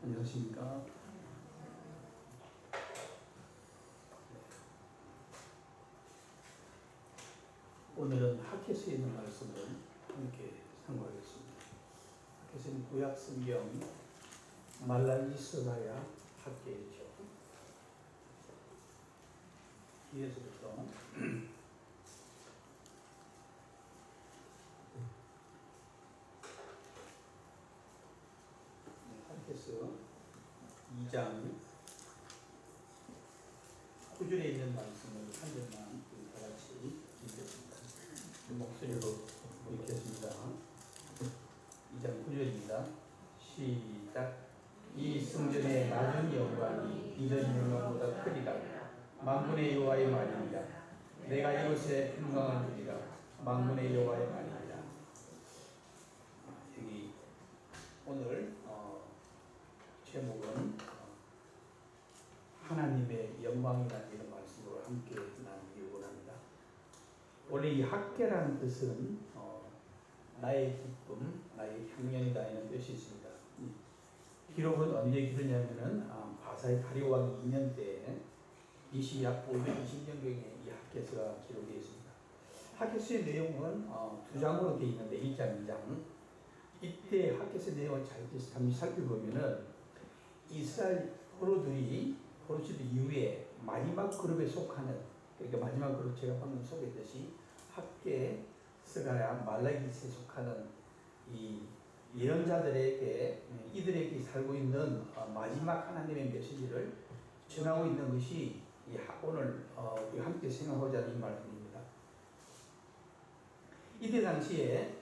안녕하십니까. 오늘은 학개서에 있는 말씀을 함께 상고하겠습니다. 학개서는 구약 성경 말라기 스가랴 학개죠. 뒤에서부터 학개서 2장 9절에 있는 말씀을 한 절만 다 같이 읽겠습니다. 목소리로 읽겠습니다. 2장 9절입니다. 시작. 이 성전의 낮은 영광이 이전 영광보다 크리라. 만군의 여호와의 말이니라. 내가 이곳에 평강을 주리라. 만군의 여호와의 말이니라. 여기 오늘 제목은 하나님의 영광이라는 이런 말씀으로 함께 나누기 원합니다. 원래 이 학개라는 뜻은 나의 기쁨, 나의 향연이다 이런 뜻이 있습니다. 기록은 언제 기록냐면은 바사의 다리오 왕 2년 때 BC 약 520년경에 이 학개서가 기록되어 있습니다. 학개서의 내용은 두 장으로 되어 있는데 1장, 2장. 이때 학개서 내용을 잠시 살펴보면은 이스라엘 포로들이 포로시대 이후에 마지막 그룹에 속하는, 그러니까 마지막 그룹 제가 방금 소개했듯이 학개, 스가랴, 말라기에 속하는 이 예언자들에게 이들에게 살고 있는 마지막 하나님의 메시지를 전하고 있는 것이 오늘 함께 생각하고자 하는 이 말씀입니다. 이때 당시에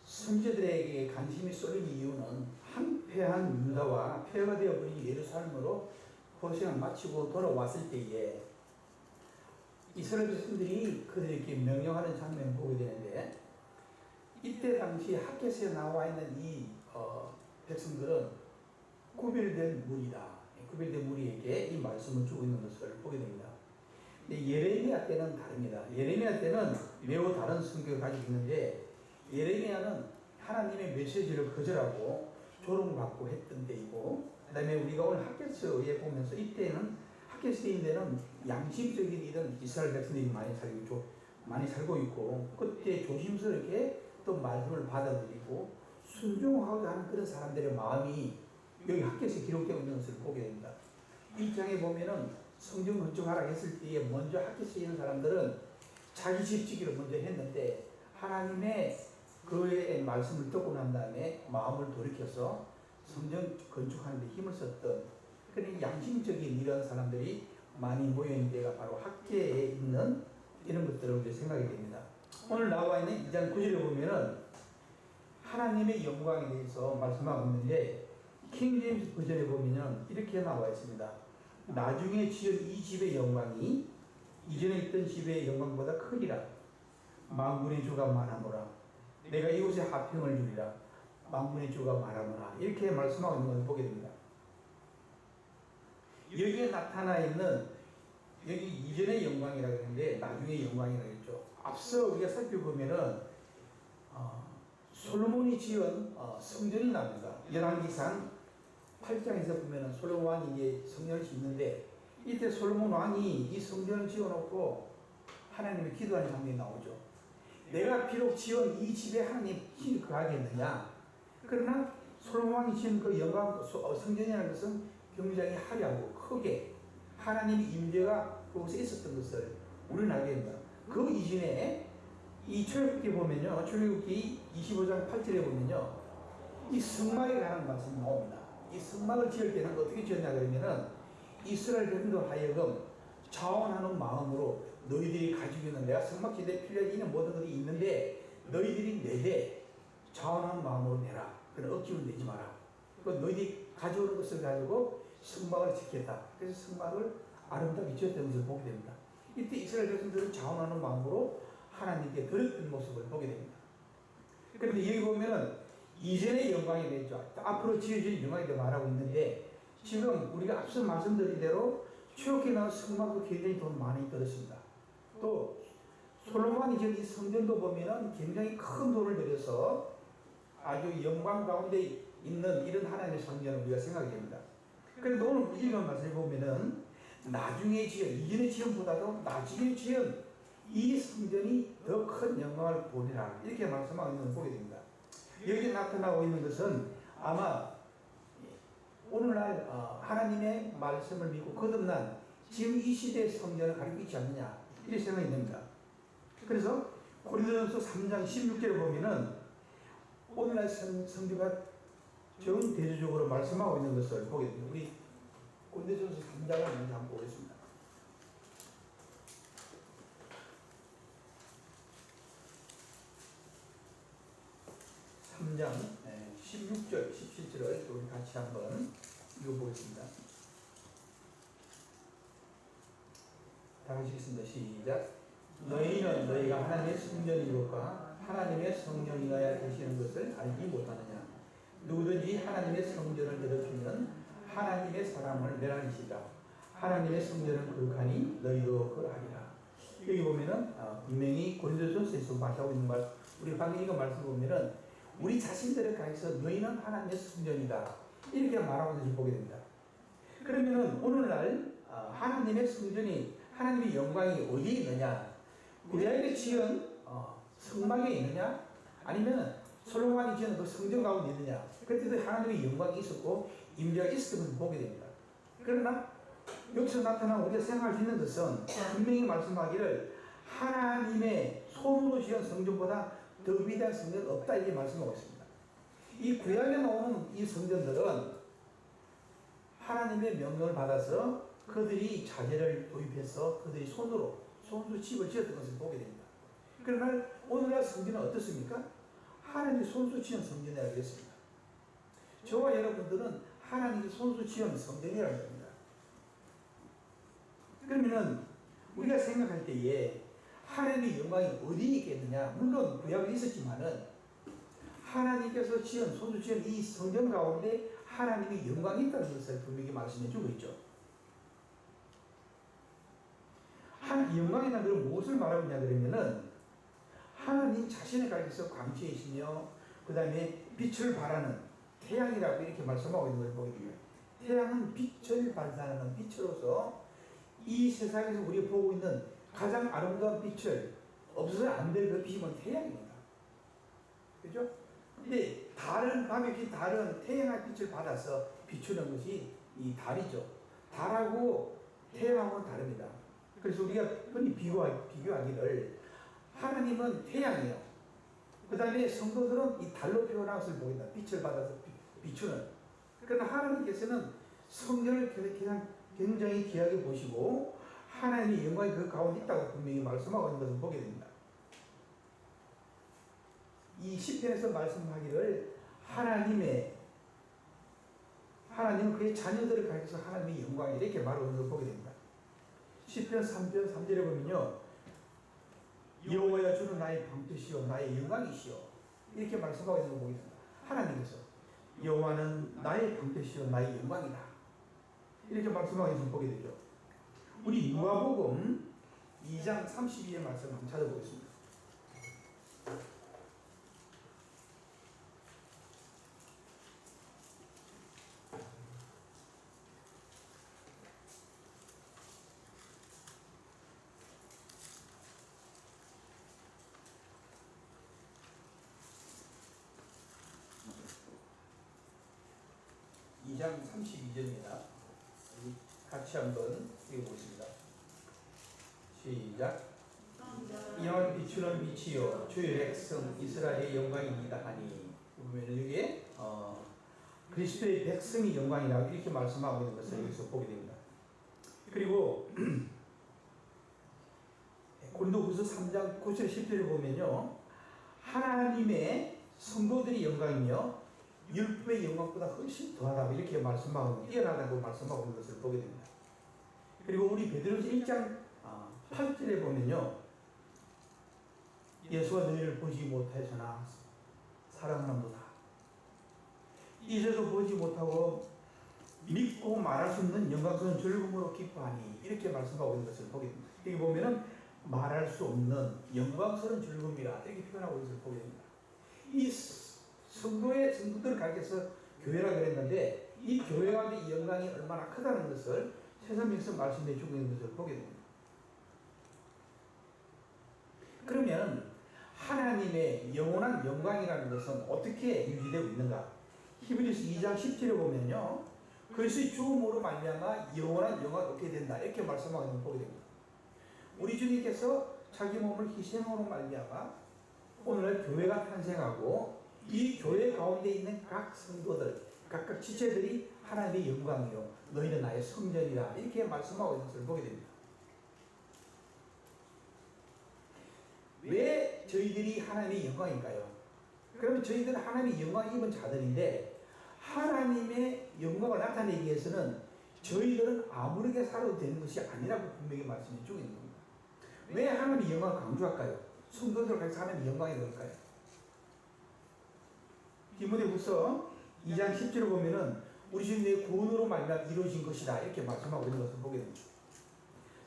선지자들에게 관심이 쏠린 이유는 한패한 유다와 폐허가 되어버린 예루살렘으로 포로생활을 마치고 돌아왔을 때에 이스라엘 백성들이 그들에게 명령하는 장면을 보게 되는데, 이때 당시 학개서에 나와 있는 이 백성들은 구별된 무리다. 구별된 무리에게 이 말씀을 주고 있는 것을 보게 됩니다. 근데 예레미야 때는 다릅니다. 예레미야 때는 매우 다른 성격을 가지고 있는데, 예레미야는 하나님의 메시지를 거절하고 조롱받고 했던 때이고, 그 다음에 우리가 오늘 학개서에 보면서 이때는 학개서인데는 양심적인 이런 이스라엘 백성들이 많이 살고 있고, 그때 조심스럽게 또 말씀을 받아들이고 순종하고자 하는 그런 사람들의 마음이 여기 학개서에 기록되어 있는 것을 보게 됩니다. 1장에 보면은 성전 건축하라 했을 때에 먼저 학개서에 있는 사람들은 자기 집 짓기를 먼저 했는데, 하나님의 그의 말씀을 듣고 난 다음에 마음을 돌이켜서 성전 건축하는 데 힘을 썼던 그런 양심적인 이런 사람들이 많이 모여있는 데가 바로 학개에 있는 이런 것들을 생각이 됩니다. 오늘 나와 있는 2장 9절에 보면은 하나님의 영광에 대해서 말씀하고 있는데, 킹제임스 버전에 보면은 이렇게 나와 있습니다. 나중에 지은 이 집의 영광이 이전에 있던 집의 영광보다 크리라. 만군의 주가 말하노라. 내가 이곳에 화평을 주리라. 만군의 주가 말하노라. 이렇게 말씀하고 있는 것을 보게 됩니다. 여기에 나타나 있는, 여기 이전의 영광이라고 했는데 나중의 영광이라고 했죠. 앞서 우리가 살펴보면은 솔로몬이 지은 성전이 나옵니다. 열왕기상 8장에서 보면은 솔로몬 왕이 이제 성전을 짓는데, 이때 솔로몬 왕이 이 성전을 지어놓고 하나님의 기도하는 장면이 나오죠. 내가 비록 지은 이 집에 하나님 힘이 거하겠느냐. 그러나 솔로몬 왕이 지은 그 영광 성전이라는 것은 굉장히 화려하고 크게 하나님의 임재가 그곳에 있었던 것을 우리는 알게 됩니다. 그 이전에 이 출애굽기 보면요, 출애굽기 25장 8절에 보면요, 이 성막에 관한 말씀이 나옵니다. 이 성막을 지을 때는 어떻게 지었냐 그러면은 이스라엘 백성들 하여금 자원하는 마음으로 너희들이 가지고 있는, 내가 성막 지대에 필요한 이는 모든 것이 있는데 너희들이 내되 자원하는 마음으로 내라. 그런 억지로 내지 마라. 너희들이 가져오는 것을 가지고 성막을 짓겠다. 그래서 성막을 아름답게 지었다는 것을 보게 됩니다. 이때 이스라엘 백성들은 자원하는 마음으로 하나님께 드렸던 모습을 보게 됩니다. 그런데 여기 보면은 이전의 영광에 대해서 앞으로 지어질 영광에 대해 말하고 있는데, 지금 우리가 앞서 말씀드린 대로 최근에 나온 성막도 굉장히 돈 많이 들었습니다. 또 솔로몬이 지은 이 성전도 보면은 굉장히 큰 돈을 들여서 아주 영광 가운데 있는 이런 하나님의 성전을 우리가 생각이 됩니다. 그런데 오늘 읽은 말씀을 보면은 나중에 지은 이전의 지은보다도 나중에 지은 이 성전이 더 큰 영광을 보리라 이렇게 말씀하고 있는 걸 보게 됩니다. 여기 나타나고 있는 것은 아마 오늘날 하나님의 말씀을 믿고 거듭난 지금 이 시대의 성전을 가리고 있지 않느냐 이렇게 생각이 됩니다. 그래서 고린도전서 3장 16절에 보면은 오늘날 성경과 전 대조적으로 말씀하고 있는 것을 보게 됩니다. 우리 고린도전서 3장을 먼저 한번 보겠습니다. 3장 16절, 17절을 우리 같이 한번 읽어보겠습니다. 다 같이 읽습니다. 시작. 너희는 너희가 하나님의 성전이로까 하나님의 성령이어야 되시는 것을 알지 못하느냐. 누구든지 하나님의 성전을 더럽히면 하나님의 사람을 멸하시리라. 하나님의 성전은 거룩하니 너희도 그러하리라. 여기 보면은 분명히 고린도전서에서 말하고 있는 말, 우리 방금 읽은 말씀 보면은 우리 자신들을 가해서 너희는 하나님의 성전이다 이렇게 말하고 있는 것을 보게 됩니다. 그러면은 오늘날 하나님의 성전이 하나님의 영광이 어디에 있느냐? 구약에 지은 성막에 있느냐? 아니면 솔로몬이 지은 그 성전 가운데 있느냐? 그때도 하나님의 영광이 있었고 임재가 있었던 것을 보게 됩니다. 그러나 여기서 나타난 우리가 생각할 수 있는 것은 분명히 말씀하기를 하나님의 손으로 지은 성전보다 더 위대한 성전은 없다 이렇게 말씀하고 있습니다. 이 구약에 나오는 이 성전들은 하나님의 명령을 받아서 그들이 자재를 도입해서 그들이 손으로 집을 지었던 것을 보게 됩니다. 그러나 오늘날 성전은 어떻습니까? 하나님이 손수 지은 성전이라고 했습니다. 저와 여러분들은 하나님이 손수 지은 성전이라는 겁니다. 그러면은 우리가 생각할 때에 하나님의 영광이 어디에 있겠느냐? 물론 구약은 있었지만은 하나님께서 손수 지은 이 성전 가운데 하나님의 영광이 있다는 것을 분명히 말씀해 주고 있죠. 영광이라는 것은 무엇을 말하고 있냐 그러면은 하나님 자신을 가리켜서 광채이시며 그 다음에 빛을 발하는 태양이라고 이렇게 말씀하고 있는 걸 보게 됩니다. 태양은 빛을 발산하는 빛으로서 이 세상에서 우리가 보고 있는 가장 아름다운 빛을 없어서는 안 될 그 빛은 태양입니다. 그죠? 근데 밤의 빛, 달은 태양의 빛을 받아서 비추는 것이 이 달이죠. 달하고 태양하고는 다릅니다. 그래서 우리가 흔히 비교하기를 하나님은 태양이에요. 그 다음에 성도들은 이 달로 표현한 것을 보인다. 빛을 받아서 비추는. 그러나 하나님께서는 성전을 굉장히 귀하게 보시고 하나님의 영광이 그 가운데 있다고 분명히 말씀하고 있는 것을 보게 됩니다. 이 시편에서 말씀하기를 하나님은 그의 자녀들을 가리켜서 하나님의 영광이 이렇게 말하고 있는 것을 보게 됩니다. 시편 3편 3절에 보면요, 여호와여 주는 나의 방패시요 나의 영광이시요 이렇게 말씀하고 있는 걸 보게 됩니다. 하나님께서 여호와는 나의 방패시요 나의 영광이다 이렇게 말씀하고 있는 걸 보게 되죠. 우리 누가복음 2장 32의 말씀 한번 찾아보겠습니다. (2장 32절입니다) 같이 한번 읽어보겠습니다. 시작. 이왕 비추는 빛이요 주의 백성 이스라엘의 영광이니이다 하니, 보면 여기에 그리스도의 백성이 영광이라고 이렇게 말씀하고 있는 것을 여기서 보게 됩니다. 그리고 고린도후서 3장 9절 10절을 보면요, 하나님의 성도들이 영광이며 율법의 영광보다 훨씬 더하다고 이렇게 말씀하고 뛰어나다고 말씀하고 있는 것을 보게 됩니다. 그리고 우리 베드로서 1장 8절에 보면요, 예수가 너희를 보지 못하였으나 사랑하는도다. 이제도 보지 못하고 믿고 말할 수 없는 영광스러운 즐거움으로 기뻐하니 이렇게 말씀하고 있는 것을 보게 됩니다. 여기 보면은 말할 수 없는 영광스러운 즐거움이라 이렇게 표현하고 있는 것을 보게 됩니다. 이 성도들을 가리켜서 교회라 그랬는데 이 교회와 이 영광이 얼마나 크다는 것을 세상에서 말씀해 주고 있는 것을 보게 됩니다. 그러면 하나님의 영원한 영광이라는 것은 어떻게 유지되고 있는가? 히브리서 2장 10절에 보면요, 그리스도의 죽음으로 말미암아 영원한 영광을 얻게 된다 이렇게 말씀하고 있는 걸 보게 됩니다. 우리 주님께서 자기 몸을 희생으로 말미암아 오늘날 교회가 탄생하고 이 교회 가운데 있는 각 성도들, 각각 지체들이 하나님의 영광이요 너희는 나의 성전이라 이렇게 말씀하고 있는 것을 보게 됩니다. 왜 저희들이 하나님의 영광인가요? 그러면 저희들은 하나님의 영광 입은 자들인데 하나님의 영광을 나타내기 위해서는 저희들은 아무렇게 살아도 되는 것이 아니라고 분명히 말씀해 주고 있는 겁니다. 왜 하나님의 영광을 강조할까요? 성도들 가서 하나님의 영광이 뭘까요? 디모데후서 2장 10절을 보면은 우리 주님의 구원으로 말미암아 이루어진 것이다 이렇게 말씀하고 있는 것을 보게 됩니다.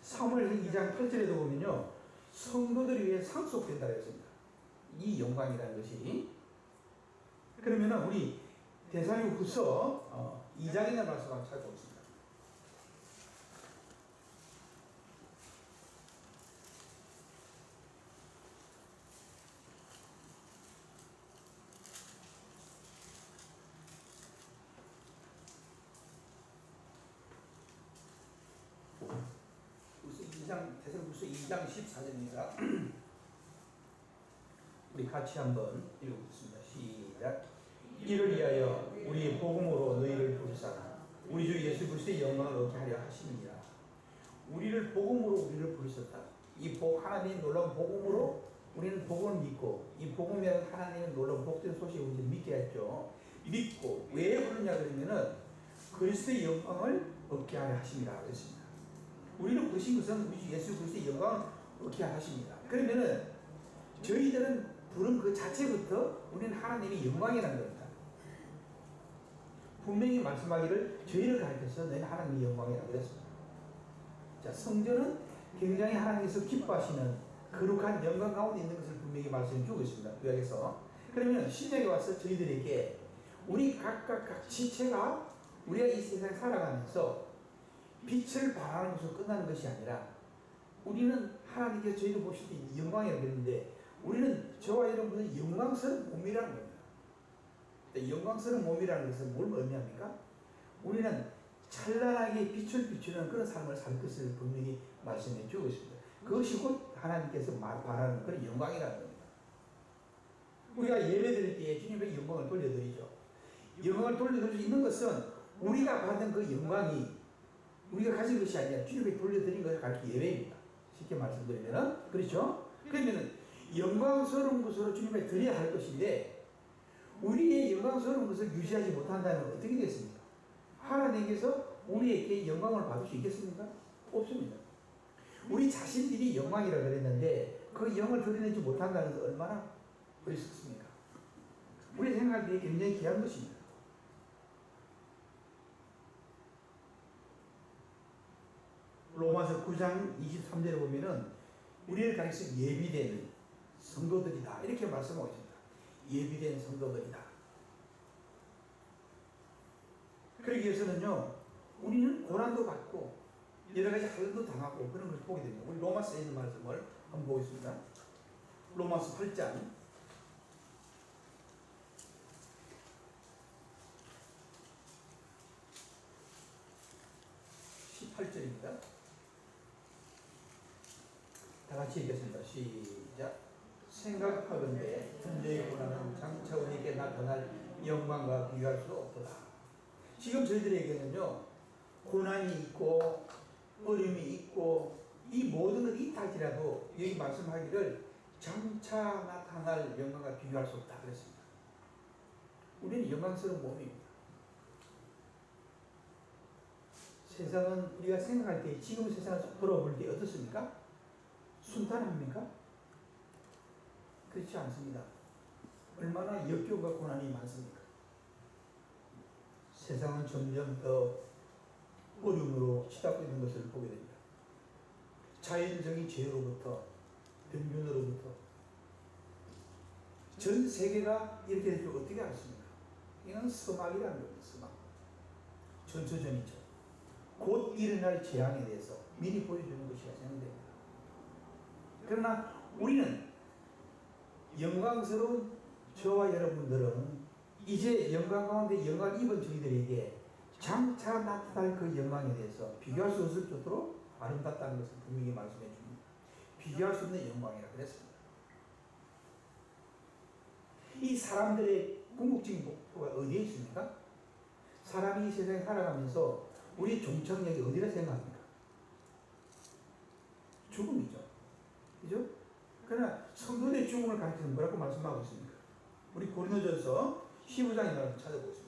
사무엘서 2장 8절에도 보면요, 성도들을 위해 상속된다 했습니다. 이 영광이라는 것이. 그러면은 우리 데살로니가후서 2장에 있는 말씀 한번 찾아보겠습니다. 데살로니가후서 2장 14절입니다. 우리 같이 한번 읽어보겠습니다. 시작. 이를 위하여 우리의 복음으로 너희를 부르사 우리 주 예수 그리스도의 영광을 얻게 하려 하심이니라. 우리를 복음으로 우리를 부르셨다. 이 하나님의 놀라운 복음으로 우리는 복음을 믿고 이 복음이라는 하나님의 놀라운 복된 소식을 우리를 믿게 했죠. 믿고 왜 부르냐 그러면은 그리스도의 영광을 얻게 하려 하심이라 그랬습니다. 우리를 부르신 것은 우리 주 예수 그리스도의 영광을 얻게 하려 하십니다. 그러면은 저희들은 부른 그 자체부터 우리는 하나님의 영광이라는 겁니다. 분명히 말씀하기를 저희를 가르쳐서 너희는 하나님의 영광이라고 그랬습니다. 자, 성전은 굉장히 하나님께서 기뻐하시는 거룩한 영광 가운데 있는 것을 분명히 말씀해 주고 있습니다. 구약에서. 그러면 신약에 와서 저희들에게 우리 각각 지체가 우리가 이 세상에 살아가면서 빛을 발하는 것으로 끝나는 것이 아니라 우리는 하나님께서 저희를 보실 때 영광이라고 그랬는데 우리는 저와 여러분은 영광스러운 몸이라는 겁니다. 영광스러운 몸이라는 것은 뭘 의미합니까? 우리는 찬란하게 빛을 비추는 그런 삶을 살 것을 분명히 말씀해 주고 있습니다. 그것이 곧 하나님께서 바라는 그런 영광이라는 겁니다. 우리가 예배 드릴 때 주님의 영광을 돌려드리죠. 영광을 돌려드릴 수 있는 것은 우리가 받은 그 영광이 우리가 가진 것이 아니라 주님에게 돌려드린 것을 가르쳐 예배입니다. 쉽게 말씀드리면 그렇죠? 그러면 영광스러운 것으로 주님에 드려야 할 것인데 우리의 영광스러운 것을 유지하지 못한다면 어떻게 되겠습니까? 하나님께서 우리에게 영광을 받을 수 있겠습니까? 없습니다. 우리 자신들이 영광이라고 그랬는데 그 영을 드러내지 못한다는 것은 얼마나 어리석습니까? 우리 생각할 때 굉장히 귀한 것입니다. 로마서 9장 23절에 보면은 우리를 가르쳐 예비된 성도들이다 이렇게 말씀하고 있습니다. 예비된 성도들이다. 그러기 위해서는요 우리는 고난도 받고 여러 가지 할도 당하고 그런 걸 보게 됩니다. 우리 로마서에 있는 말씀을 한번 보겠습니다. 로마서 8장 18절입니다. 다 같이 읽겠습니다. 시작. 생각하건대 현재의 고난은 장차 우리에게 나타날 영광과 비교할 수 없도다. 지금 저희들에게는요 고난이 있고 어려움이 있고 이 모든 것이 있다지라도 여기 말씀하기를 장차 나타날 영광과 비교할 수 없다 그랬습니다. 우리는 영광스러운 몸입니다. 세상은 우리가 생각할 때 지금 세상을 돌아볼 때 어떻습니까? 순탄합니까? 그렇지 않습니다. 얼마나 역경과 고난이 많습니까? 세상은 점점 더 어려움으로 치닫고 있는 것을 보게 됩니다. 자연적인 죄로부터 병균으로부터 전 세계가 이렇게 될 줄 어떻게 알았습니까? 이건 서막이라는 겁니다. 서막. 전초전이죠. 곧 일어날 재앙에 대해서 미리 보여주는 것이 생각됩니다. 그러나 우리는 영광스러운 저와 여러분들은 이제 영광 가운데 영광을 입은 저희들에게 장차 나타날 그 영광에 대해서 비교할 수 없을 정도로 아름답다는 것을 분명히 말씀해 줍니다. 비교할 수 없는 영광이라 그랬습니다. 이 사람들의 궁극적인 목표가 어디에 있습니까? 사람이 이 세상에 살아가면서 우리 종착역이 어디라 생각합니까? 죽음이죠. 그죠? 그러나 성도의 죽음을 가르치는 뭐라고 말씀하고 있습니까? 우리 고린도전서 15장에 나와서 찾아보겠습니다.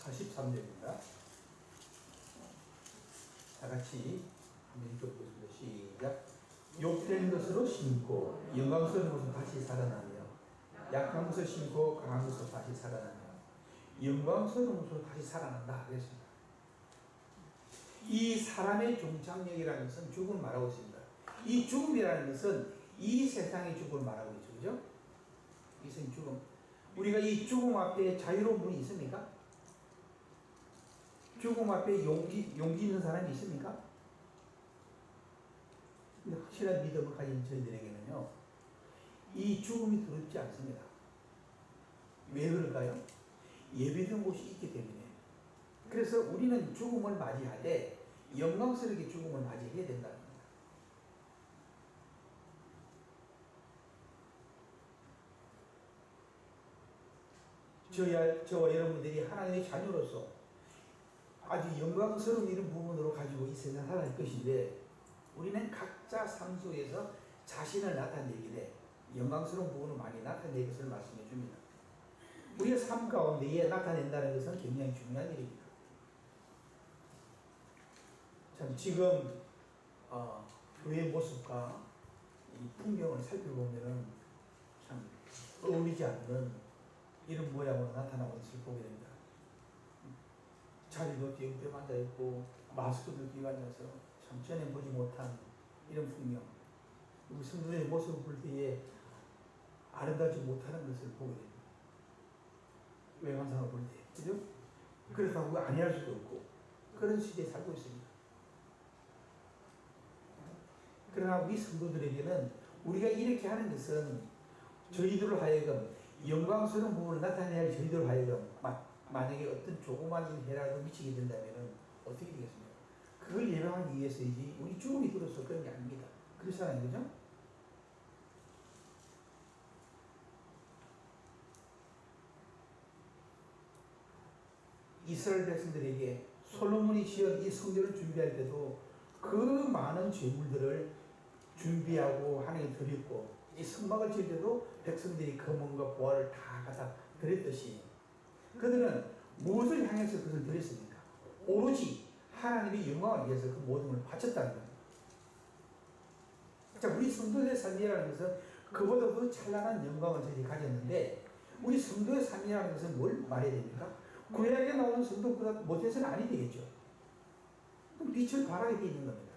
(43절입니다) 다 같이 한번 읽어보겠습니다. 시작. 욕된 것으로 심고 영광스러운 것으로 다시 살아나며 약한 것을 심고 강한 것으로 다시 살아나며 영광스러운 것으로 다시 살아난다 그랬습니다. 이 사람의 종착역이라는 것은 죽음을 말하고 있습니다. 이 죽음이라는 것은 이 세상의 죽음을 말하고 있죠. 그죠? 이 세상 죽음. 우리가 이 죽음 앞에 자유로운 분이 있습니까? 죽음 앞에 용기 있는 사람이 있습니까? 근데 확실한 믿음을 가진 저희들에게는요, 이 죽음이 두렵지 않습니다. 왜 그럴까요? 예비된 곳이 있기 때문에. 그래서 우리는 죽음을 맞이하되 영광스럽게 죽음을 맞이해야 된다는 겁니다. 저와 여러분들이 하나님의 자녀로서 아주 영광스러운 이런 부분으로 가지고 이 세상에 살아갈 것인데, 우리는 각자 삶 속에서 자신을 나타내기에 영광스러운 부분을 많이 나타낼 것을 말씀해 줍니다. 우리의 삶 가운데에 나타낸다는 것은 굉장히 중요한 일입니다. 참 지금 교회의 모습과 이 풍경을 살펴보면 참 어울리지 않는 이런 모양으로 나타나고 있을 보게 됩니다. 자리도 띄엄띄엄 앉아있고 마스크도 끼고 앉아서 참 전에 보지 못한 이런 풍경, 우리 성도의 모습을 볼 때에 아름답지 못하는 것을 보게 됩니다. 외관상을 볼 때, 그죠? 그렇다고 아니할 수도 없고 그런 시대에 살고 있습니다. 그러나 우리 성도들에게는 우리가 이렇게 하는 것은 저희들로 하여금 영광스러운 부분을 나타내야 할 저희들로 하여금 만약에 어떤 조그만 해라도 미치게 된다면 어떻게 되겠습니까? 그걸 예방하기 위해서이지 우리 죽음이 들어서 그런 게 아닙니다. 그렇잖아요, 그죠? 이스라엘 백성들에게 솔로몬이 지은 이 성전을 준비할 때도 그 많은 재물들을 준비하고 하나님께 드렸고, 이 성막을 지을 때도 백성들이 금은과 보화를 다 갖다 드렸듯이 그들은 무엇을 향해서 그것을 드렸습니까? 오로지 하나님의 영광을 위해서 그 모든 걸 바쳤다는 겁니다. 자, 우리 성도의 삶이라는 것은 그보다 더 찬란한 영광을 저희들이 가졌는데, 우리 성도의 삶이라는 것은 뭘 말해야 됩니까? 구약에 나오는 성도보다 못해서는 아니 되겠죠. 그럼 빛을 발하게 되어 있는 겁니다.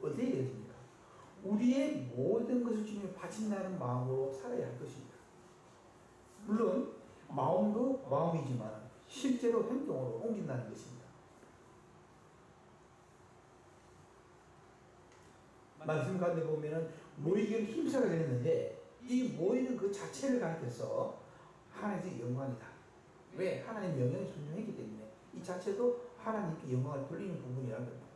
어떻게 되겠습니까? 우리의 모든 것을 주님에 바친다는 마음으로 살아야 할 것입니다. 물론 마음도 마음이지만 실제로 행동으로 옮긴다는 것입니다. 말씀 가운데 보면은 모이기를 힘써야 되는데, 이 모이는 그 자체를 가르쳐서 하나님의 영광이다. 왜? 하나님 명령에 순종했기 때문에 이 자체도 하나님께 영광을 돌리는 부분이라는 겁니다.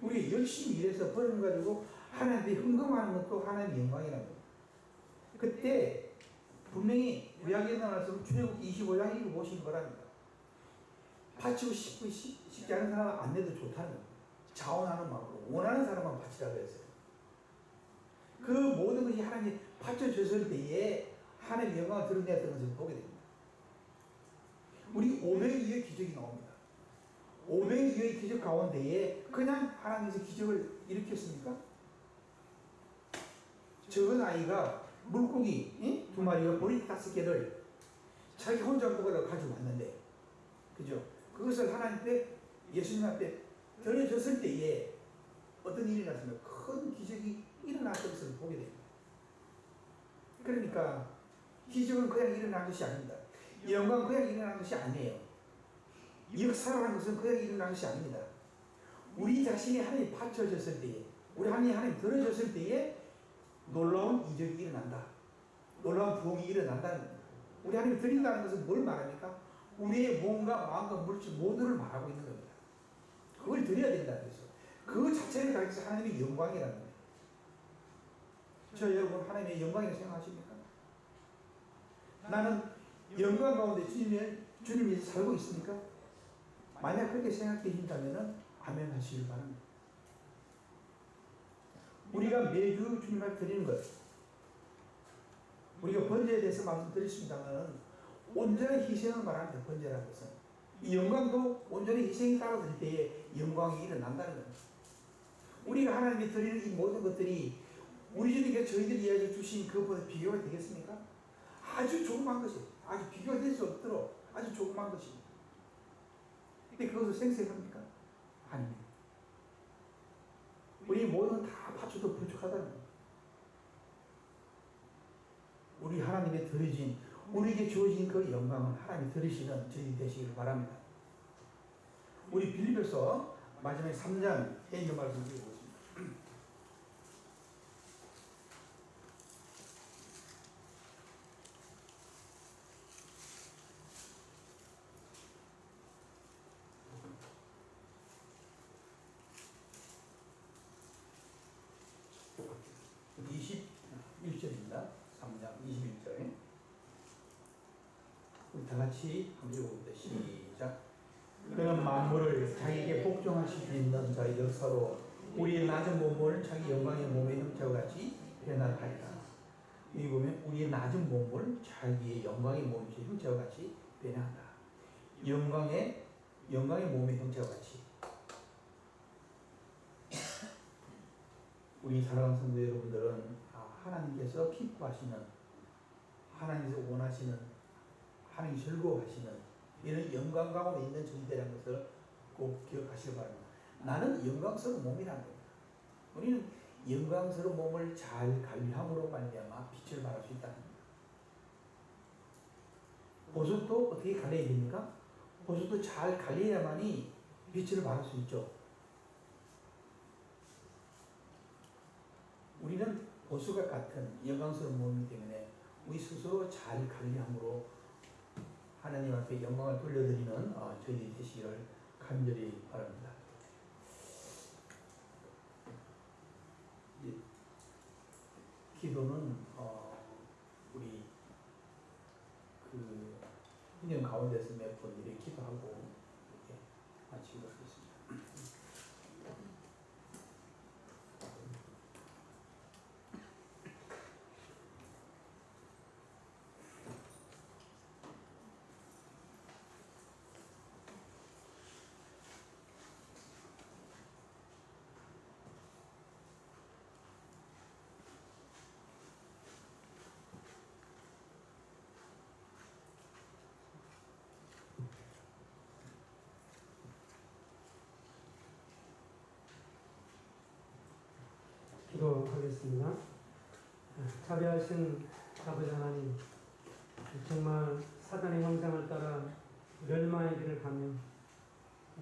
우리가 열심히 일해서 버는 가지고 하나님께 흥금하는 것도 하나님의 영광이라는 겁니다. 그때 분명히 구약에 나와서 출애굽기 25장 읽어보신 거랍니다. 바치고 싶지 않은 사람은 안 내도 좋다는 겁니다. 자원하는 마음으로 원하는 사람만 바치라고 했어요. 그 모든 것이 하나님이 바쳐졌을 때에 하나님의 영광을 드러냈던 것을 보게 됩니다. 우리 500여의 기적이 나옵니다. 500여의 기적 가운데에 그냥 하나님께서 기적을 일으켰습니까? 적은 아이가 물고기 2마리와 보리 5개를 자기 혼자 먹으려고 가지고 왔는데 그죠? 그것을 하나님 앞에, 예수님 앞에 드려졌을 때에 어떤 일이 났으면 큰 기적이 일어났던 것을 보게 됩니다. 그러니까 기적은 그냥 일어난 것이 아닙니다. 영광은 그냥 일어난 것이 아니에요. 역사라는 것은 그냥 일어난 것이 아닙니다. 우리 자신이 하나님 받쳐졌을 때에, 우리 하나님 들어졌을 때에 놀라운 이적이 일어난다. 놀라운 부흥이 일어난다는 겁니다. 우리 하나님 드린다는 것은 뭘 말합니까? 우리의 몸과 마음과 물질 모두를 말하고 있는 겁니다. 그걸 드려야 된다는 거죠. 그 자체를 가지고 하나님의 영광이라는 거예요. 저 여러분 하나님의 영광이라고 생각하십니까? 나는 영광 가운데 주님이 살고 있습니까? 만약 그렇게 생각되신다면 아멘 하시길 바랍니다. 우리가 매주 주님 앞에 드리는 것, 우리가 번제에 대해서 말씀드렸습니다만 온전한 희생을 말합니다. 번제라는 것은 이 영광도 온전히 희생이 따라들 때에 영광이 일어난다는 겁니다. 우리가 하나님께 드리는 이 모든 것들이 우리 주님께 저희들이 이야기해 주신 그것보다 비교가 되겠습니까? 아주 조그만 것이, 아주 비교가 될 수 없도록 아주 조그만 것입니다. 근데 그것을 생색합니까? 아닙니다. 우리 모든 다 받쳐도 부족하다는 겁니다. 우리 하나님의 드려진, 우리에게 주어진 그 영광을 하나님이 들으시는 저희 되시기를 바랍니다. 우리 빌립보서 마지막에 3장 있는 말씀 드리겠습니다. 다 같이 한번 읽어봅니다. 시작. 그는 만물을 자기에게 복종하실 수 있는 자의 역사로 우리의 낮은 몸을 자기 영광의 몸의 형체와 같이 변화하리라. 여기 보면 우리의 낮은 몸을 자기의 영광의 몸의 형체와 같이 변화한다. 영광의 몸의 형체와 같이. 우리 사랑하는 성도 여러분들은 하나님께서 기뻐하시는, 하나님께서 원하시는, 하나님 즐거워하시는 이런 영광 가운데 있는 저희들이라는 것을 꼭 기억하시기 바랍니다. 나는 영광스러운 몸이라는 겁니다. 우리는 영광스러운 몸을 잘 관리함으로 말미암아 빛을 발할 수 있다는 겁니다. 보석도 어떻게 관리해야 됩니까? 보석도 잘 관리해야만이 빛을 발할 수 있죠. 우리는 보석과 같은 영광스러운 몸이기 때문에 우리 스스로 잘 관리함으로 하나님 앞에 영광을 돌려드리는 저희들이 되시기를 간절히 바랍니다. 기도는 우리 그 인연 가운데서 몇 번 이렇게 기도하고 이렇게 마치도록 하겠습니다. 기도하겠습니다. 자비하신 아버지 하나님, 정말 사단의 형상을 따라 멸망의 길을 가며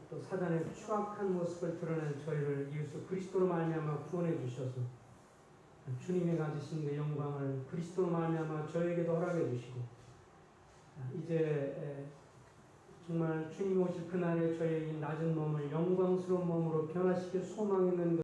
또 사단의 추악한 모습을 드러낸 저희를 예수 그리스도로 말미암아 구원해 주셔서 주님이 가지신 그 영광을 그리스도로 말미암아 저에게도 허락해 주시고 이제 정말 주님 오실 그날에 저의 낮은 몸을 영광스러운 몸으로 변화시킬 소망 있는